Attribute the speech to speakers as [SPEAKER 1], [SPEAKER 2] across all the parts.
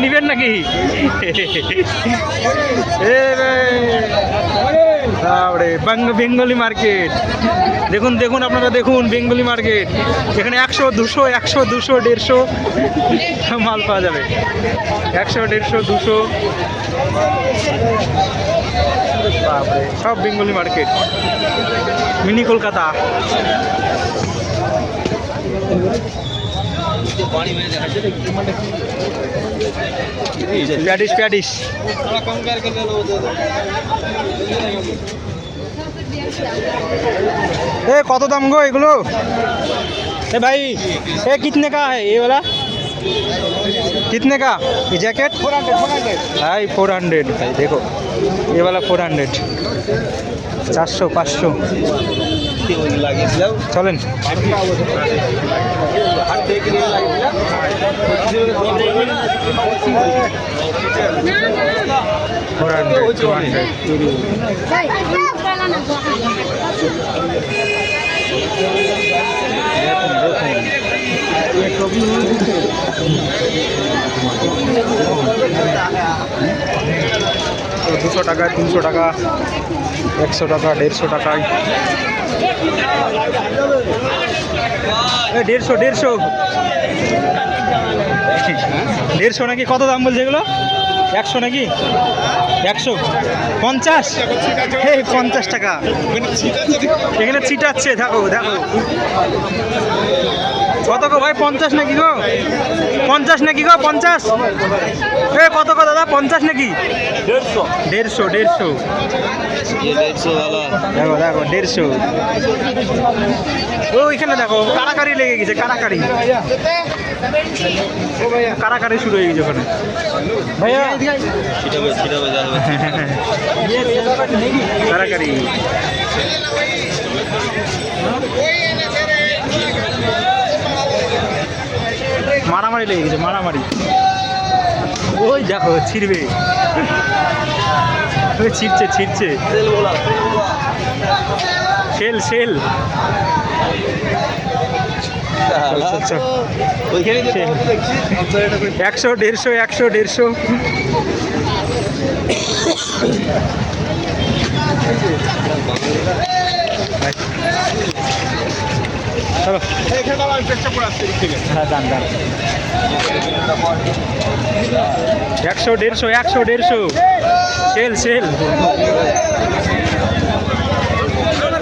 [SPEAKER 1] নিবেন নাকি? Bengali market দেখুন দেখুন আপনারা দেখুন, বেঙ্গলি মার্কেট। এখানে 100, 200, 100, 200, 150 মাল পাওয়া যাবে। 100, 150, 200 সব Bengali market, mini Kolkata. Pedis pedis কত দাম গো এগুলো? भाई ये कितने का है ये वाला? कितने का ये जैकेट? 400 भाई 400 भाई देखो ये वाला 400 400 500 चलें 200 টাকা 300 টাকা 100 টাকা 150 টাকায় 150 নাকি? কত দাম বলছে এগুলো? 100 নাকি? 150 50 টাকা এখানে ছিটাচ্ছে। দেখো দেখো কত গো ভাই? 50 নাকি গো? 50 নাকি গো? 50 কত গো দাদা? 50 নাকি? 150 দেখো দেখো 150 ওইখানে দেখো কারাকারি লেগে গেছে, কারাকারি কারাকারি শুরু হয়ে গেছে ওখানে ভাইয়া। কারাকারি মারামারি লেগে গেছে, মারামারি। ওই দেখো ছিড়বে, ছিড়ছে ছিড়ছে সেল সেল। আচ্ছা 100 150 100 150 চলো হ্যাঁ দাম দাম 100 150 100 150 সেল সেল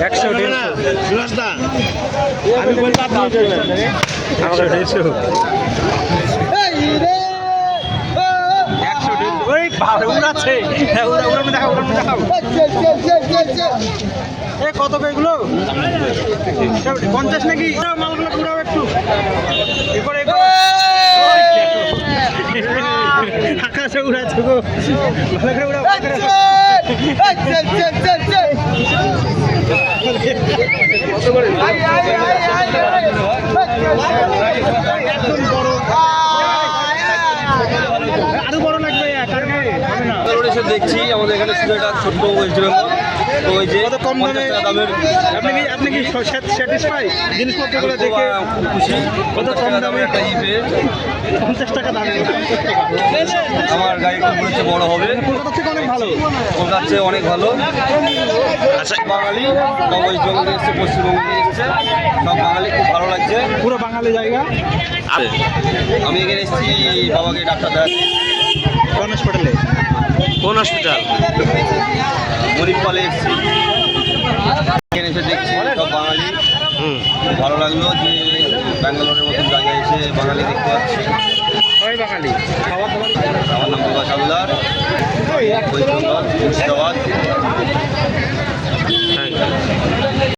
[SPEAKER 1] 100 150 আমি বললাম 150 ওই উড়াচ্ছে উড়ানো দেখাও উড়ানো দেখাও। কত এগুলো? 50 নাকি? মালগুলো উড়াও একটু এরপরে আকাশে উড়াচ্ছে গো, ভালো করে উড়াও। আরো বড় লাগবে দেখছি আমাদের এখানে একটা ছোট্ট ওয়েস্ট বেঙ্গল। তো ওই যে কম দামের আপনি কি স্যাটিসফাই জিনিসপত্রগুলো দেখে খুশি? কত কম দামে 50 টাকা দাম। আমার গাড়ি একটু বড় হবে, কলকাতা থেকে অনেক ভালো, কলকাতা থেকে অনেক ভালো। আচ্ছা বাঙালি সব ওই জঙ্গলে এসছে, পশ্চিমবঙ্গে এসছে, সব বাঙালি খুব ভালো লাগছে, পুরো বাঙালি জায়গা। আমি এখানে এসেছি বাবাকে ডাক্তার দেখাচ্ছি। কোন হসপিটালে? কোন হসপিটাল? মরিপালে এসেছি, এখানে এসে দেখছি সব বাঙালি। ভালো লাগলো যে ব্যাঙ্গালোরের মতন জায়গায় এসে বাঙালি দেখতে পাচ্ছি। বাঙালি খাওয়া খাবার। আমার নাম প্রকাশ হালদার।